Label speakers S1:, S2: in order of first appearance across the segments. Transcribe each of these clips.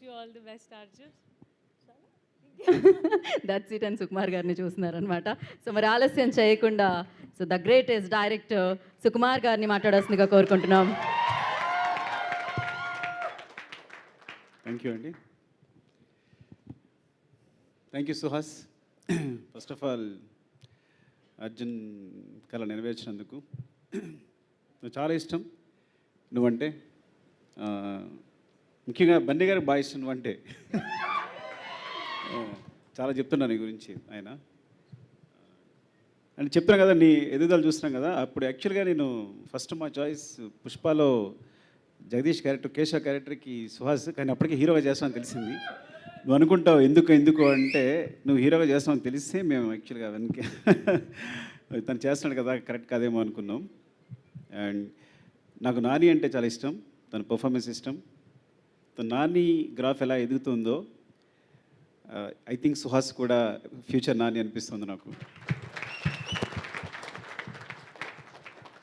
S1: you all the best, Arjun.
S2: That's it అని సుకుమార్ గారిని చూస్తున్నారనమాట. So మరి ఆలస్యం చేయకుండా so the greatest director Sukumar గారిని మాట్లాడాల్సిందిగా కోరుకుంటున్నాం.
S3: థ్యాంక్ యూ అండి. Thank you Suhas. First of all Arjun కళ నెరవేర్చినందుకు నువ్వు చాలా ఇష్టం. నువ్వంటే ముఖ్యంగా బండి గారికి బాగా ఇష్టం. నువ్వంటే చాలా చెప్తున్నా నీ గురించి ఆయన. అని చెప్తున్నాను కదా, నీ ఎదుగుదల చూస్తున్నాం కదా. అప్పుడు యాక్చువల్గా నేను ఫస్ట్ మా చాయిస్ పుష్పలో జగదీష్ క్యారెక్టర్, కేశవ క్యారెక్టర్కి సుహాస్, కానీ అప్పటికే హీరోగా చేస్తామని తెలిసింది. నువ్వు అనుకుంటావు ఎందుకు అంటే నువ్వు హీరోగా చేస్తామని తెలిస్తే మేము యాక్చువల్గా వెనక తను చేస్తున్నాడు కదా కరెక్ట్ కాదేమో అనుకున్నాం. అండ్ నాకు నాని అంటే చాలా ఇష్టం, తన పర్ఫార్మెన్స్ ఇష్టం. తన నాని గ్రాఫ్ ఎలా ఎదుగుతుందో ఐ థింక్ సుహాస్ కూడా ఫ్యూచర్ నాని అనిపిస్తుంది నాకు.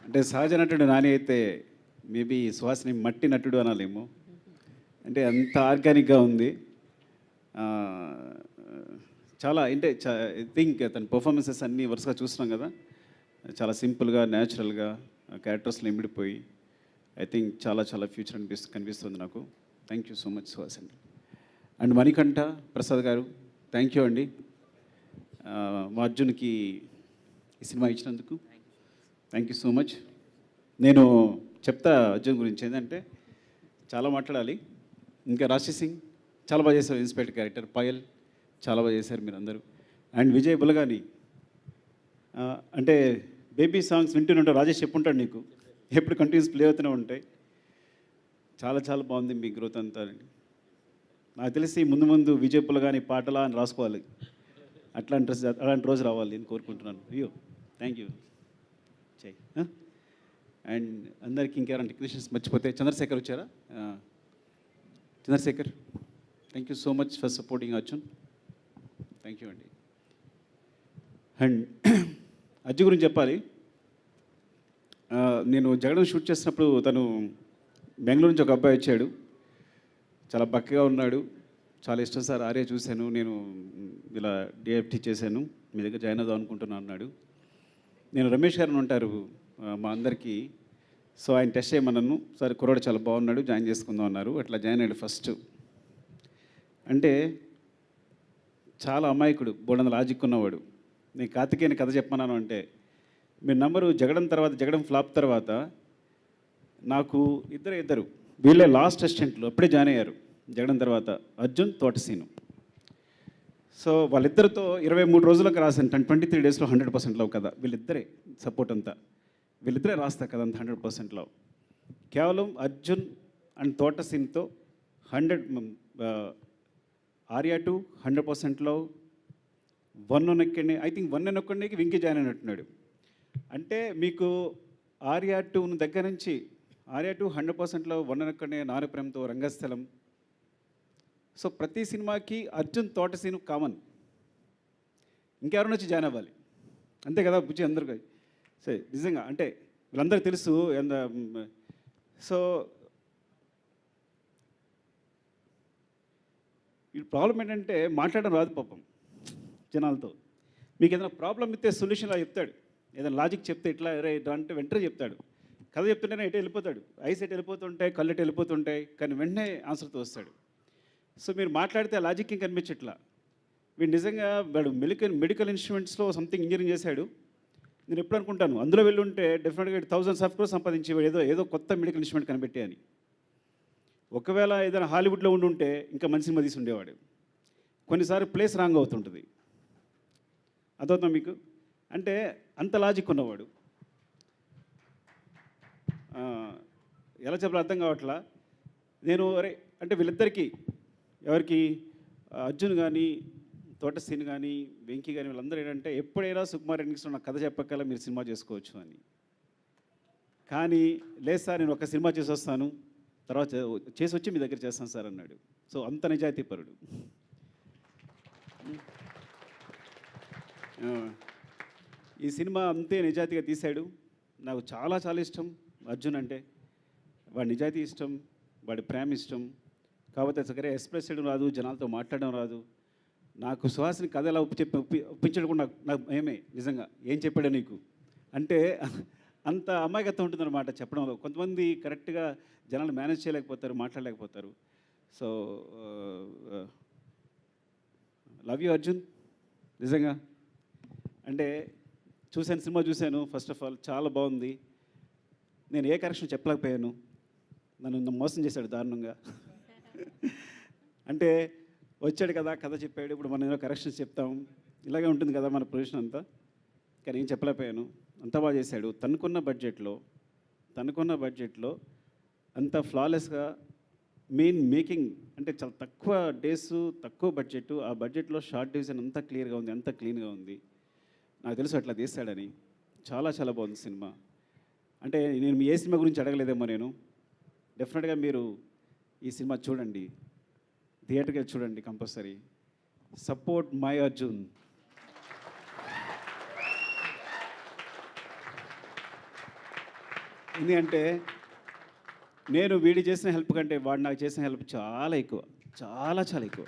S3: అంటే సహజ నటుడు నాని అయితే మేబీ సుహాస్ని మట్టి నటుడు అనాలేమో. అంటే అంత ఆర్గానిక్గా ఉంది. చాలా అంటే ఐ థింక్ తన పర్ఫార్మెన్సెస్ అన్నీ వరుసగా చూస్తున్నాం కదా, చాలా సింపుల్గా న్యాచురల్గా క్యారెక్టర్స్లో ఇమిడిపోయి ఐ థింక్ చాలా ఫ్యూచర్ కనిపిస్తుంది నాకు. Thank you so much Suhas అండి. అండ్ మణికంఠ ప్రసాద్ గారు థ్యాంక్ యూ అండి, మా అర్జున్కి ఈ సినిమా ఇచ్చినందుకు థ్యాంక్ యూ సో మచ్. నేను చెప్తా అర్జున్ గురించి ఏంటంటే చాలా మాట్లాడాలి. ఇంకా రాశి సింగ్ చాలా బాగా చేశారు, ఇన్స్పెక్టర్ క్యారెక్టర్. పాయల్ చాలా బాగా చేశారు మీరు అందరూ. అండ్ విజయ్ బులగాని అంటే బేబీ సాంగ్స్ వింటూనే రాజేష్ చెప్పుంటాడు నీకు, ఎప్పుడు కంటిన్యూస్ ప్లే అవుతూనే ఉంటాయి. చాలా బాగుంది మీ గ్రోత్ అంతా. నాకు తెలిసి ముందు విజయ్ బులగాని పాటలా అని రాసుకోవాలి. అలాంటి రోజు రావాలి నేను కోరుకుంటున్నాను. అయ్యో థ్యాంక్ యూ చెయ్. అండ్ అందరికీ ఇంకెవరైనా టెక్నీషియన్స్ మర్చిపోతే చంద్రశేఖర్ వచ్చారా? Chandrashekhar thank you so much for supporting Arjun. Thank you అండి. అండ్ అర్జున్ గురించి చెప్పాలి. నేను జగడం షూట్ చేసినప్పుడు తను బెంగళూరు నుంచి ఒక అబ్బాయి వచ్చాడు, చాలా బక్కగా ఉన్నాడు. చాలా ఇష్టం సార్ ఆర్య చూశాను, నేను ఇలా డిఎఫ్టీ చేశాను, మీ దగ్గర జాయిన్ అవుదాం అనుకుంటున్నాను అన్నాడు. నేను రమేష్ గారిని ఉంటారు మా అందరికీ, సో ఆయన టెస్ట్ చేయమన్నాను. సరే కుర్రాడు చాలా బాగున్నాడు, జాయిన్ చేసుకుందాం అన్నారు. అట్లా జాయిన్ అయ్యాడు ఫస్ట్. అంటే చాలా అమాయకుడు, బోడంత లాజిక్ ఉన్నవాడు. నేను కార్తికేయని కథ చెప్పమన్నాను అంటే మీరు నంబరు జగడం ఫ్లాప్ తర్వాత నాకు ఇద్దరు వీళ్ళే లాస్ట్ అసిస్టెంట్లు అప్పుడే జాయిన్ అయ్యారు. జగడం తర్వాత అర్జున్, తోటసీను. సో వాళ్ళిద్దరితో 23 రోజులకు రాశాను. 23 డేస్లో 100% లవ్ కదా. వీళ్ళిద్దరే సపోర్ట్ అంతా, వీళ్ళిద్దరే రాస్తా కదా అంత 100% లవ్. కేవలం అర్జున్ అండ్ తోటసీన్తో 100 ఆర్యా 2 100% లవ్. 1 ఒక్కడిని ఐ థింక్ 1 ఒక్కడికి వెంకీ జాయిన్ అయినట్టున్నాడు. అంటే మీకు ఆర్యా 2 దగ్గర నుంచి ఆర్యా 2 100% లవ్, 1 ఒక్కడిని నారు ప్రేమతో, రంగస్థలం. సో ప్రతి సినిమాకి అర్జున్ తోటసీను కామన్. ఇంకెవరైనా వచ్చి జాయిన్ అవ్వాలి అంతే కదా బుజ్జి అందరికీ. సరే నిజంగా అంటే వీళ్ళందరికీ తెలుసు. సో ఈ ప్రాబ్లం ఏంటంటే మాట్లాడడం రాదు పాపం జనాలతో. మీకు ఏదైనా ప్రాబ్లం ఇస్తే సొల్యూషన్లా చెప్తాడు, ఏదైనా లాజిక్ చెప్తే ఇట్లా అంటే వెంటనే చెప్తాడు. కథ చెప్తుంటేనే ఎటు వెళ్ళిపోతాడు, ఐస్ ఎటు వెళ్ళిపోతుంటాయి, కళ్ళు ఎటు వెళ్ళిపోతుంటాయి, కానీ వెంటనే ఆన్సర్తో వస్తాడు. సో మీరు మాట్లాడితే ఆ లాజిక్ ఏం కనిపించట్లా. వీడు నిజంగా వాడు మెడికల్ ఇన్స్ట్రుమెంట్స్లో సంథింగ్ ఇంజనీరింగ్ చేశాడు. నేను ఎప్పుడు అనుకుంటాను అందులో వెళ్ళుంటే డెఫినెట్గా 1000 ఆఫ్ క్రోర్స్ సంపాదించి ఏదో కొత్త మెడికల్ ఇన్స్ట్రుమెంట్ కనిపెట్టే అని. ఒకవేళ ఏదైనా హాలీవుడ్లో ఉండుంటే ఇంకా మంచి సినిమా తీసి ఉండేవాడు. కొన్నిసార్లు ప్లేస్ రాంగ్ అవుతుంటుంది, అదవుతాం మీకు. అంటే అంత లాజిక్ ఉన్నవాడు. ఎలా చెప్పాలో అర్థం కావట్లా. నేను అంటే వీళ్ళిద్దరికీ ఎవరికి అర్జున్ కానీ తోటసీన్ కానీ వెంకీ కానీ వీళ్ళందరూ ఏంటంటే ఎప్పుడైనా సుకుమార్ ఎన్నికలో నాకు కథ చెప్పక్కల మీరు సినిమా చేసుకోవచ్చు అని. కానీ లేదు సార్ నేను ఒక సినిమా చేసి వస్తాను, తర్వాత చేసి వచ్చి మీ దగ్గర చేస్తాను సార్ అన్నాడు. సో అంత నిజాయితీ పరుడు. ఈ సినిమా అంతే నిజాయితీగా తీశాడు. నాకు చాలా ఇష్టం అర్జున్ అంటే. వాడి నిజాయితీ ఇష్టం, వాడి ప్రేమ ఇష్టం. కాకపోతే సరే ఎక్స్ప్రెస్ చేయడం రాదు, జనాలతో మాట్లాడడం రాదు. నాకు సుహాసిని కథ ఎలా ఒప్పించడం కూడా నాకు ఏమే నిజంగా ఏం చెప్పాడు నీకు అంటే అంత అమాయకత్వం ఉంటుందన్నమాట చెప్పడంలో. కొంతమంది కరెక్ట్గా జనాలు మేనేజ్ చేయలేకపోతారు, మాట్లాడలేకపోతారు. So love you Arjun. నిజంగా అంటే సినిమా చూశాను. ఫస్ట్ ఆఫ్ ఆల్ చాలా బాగుంది. నేను ఏ కరెక్షన్ చెప్పలేకపోయాను, నన్ను మోసం చేశాడు దారుణంగా. అంటే వచ్చాడు కదా, కథ చెప్పాడు, ఇప్పుడు మనం ఏదో కరెక్షన్స్ చెప్తాం, ఇలాగే ఉంటుంది కదా మన ప్రొఫెషన్ అంతా. కానీ ఏం చెప్పలేకపోయాను, అంత బాగా చేశాడు. తనకున్న బడ్జెట్లో అంత ఫ్లాలెస్గా మేకింగ్ అంటే చాలా తక్కువ డేస్, తక్కువ బడ్జెట్. ఆ బడ్జెట్లో షార్ట్ డివిజన్ అంతా క్లియర్గా ఉంది, అంత క్లీన్గా ఉంది. నాకు తెలుసు అట్లా తీస్తాడని. చాలా చాలా బాగుంది సినిమా. అంటే నేను ఏ సినిమా గురించి అడగలేదేమో నేను. డెఫినెట్గా మీరు ఈ సినిమా చూడండి, థియేటర్కి వెళ్ళి చూడండి కంపల్సరీ. Support my Arjun. ఎందుకంటే నేను వీడి చేసిన హెల్ప్ కంటే వాడు నాకు చేసిన హెల్ప్ చాలా ఎక్కువ, చాలా చాలా ఎక్కువ.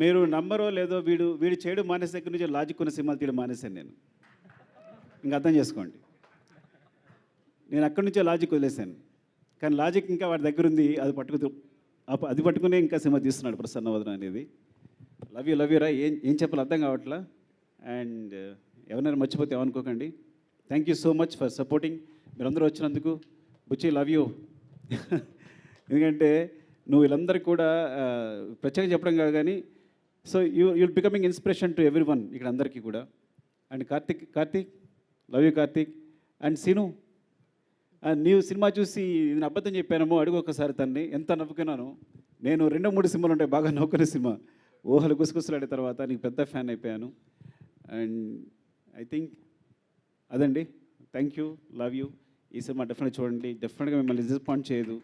S3: మీరు నమ్మరో లేదో, వీడు చేయడం మానేసే దగ్గర నుంచి లాజిక్ ఉన్న సినిమాలు తీయడం మానేశాను నేను. ఇంకా అర్థం చేసుకోండి. నేను అక్కడి నుంచే లాజిక్ వదిలేశాను. కానీ లాజిక్ ఇంకా వాడి దగ్గర ఉంది, అది పట్టుకునే ఇంకా సినిమా తీస్తున్నాడు ప్రసన్నవదన అనేది. లవ్ యూ రా. ఏం చెప్పాలి అర్థం కావట్లా. అండ్ ఎవరైనా మర్చిపోతే ఏమనుకోకండి. Thank you so much for supporting. మీరందరూ వచ్చినందుకు. Buchi love you. ఎందుకంటే నువ్వు వీళ్ళందరికీ కూడా ప్రత్యేకంగా చెప్పడం కాదు కానీ, so you'll becoming inspiration to everyone ఇక్కడ అందరికీ కూడా. And Karthik love you Karthik. And Seenu, నీవు సినిమా చూసి నేను అబద్ధం చెప్పానేమో అడుగు ఒకసారి తన్ని. ఎంత నవ్వుకున్నాను నేను. 2-3 సినిమాలు ఉంటాయి బాగా నవ్వుకునే సినిమా. ఊహలు గుసగుసలాడే తర్వాత నీకు పెద్ద ఫ్యాన్ అయిపోయాను. అండ్ ఐ థింక్ అదండి. Thank you, love you. ఈ సినిమా డెఫినెట్గా చూడండి, డెఫినెట్గా మిమ్మల్ని డిసప్పాయింట్ చేయదు.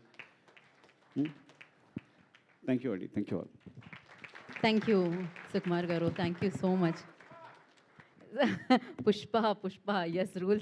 S3: థ్యాంక్ యూ అండి. Thank you all.
S2: Thank you Sukumar garu, thank you so much. Pushpa is rule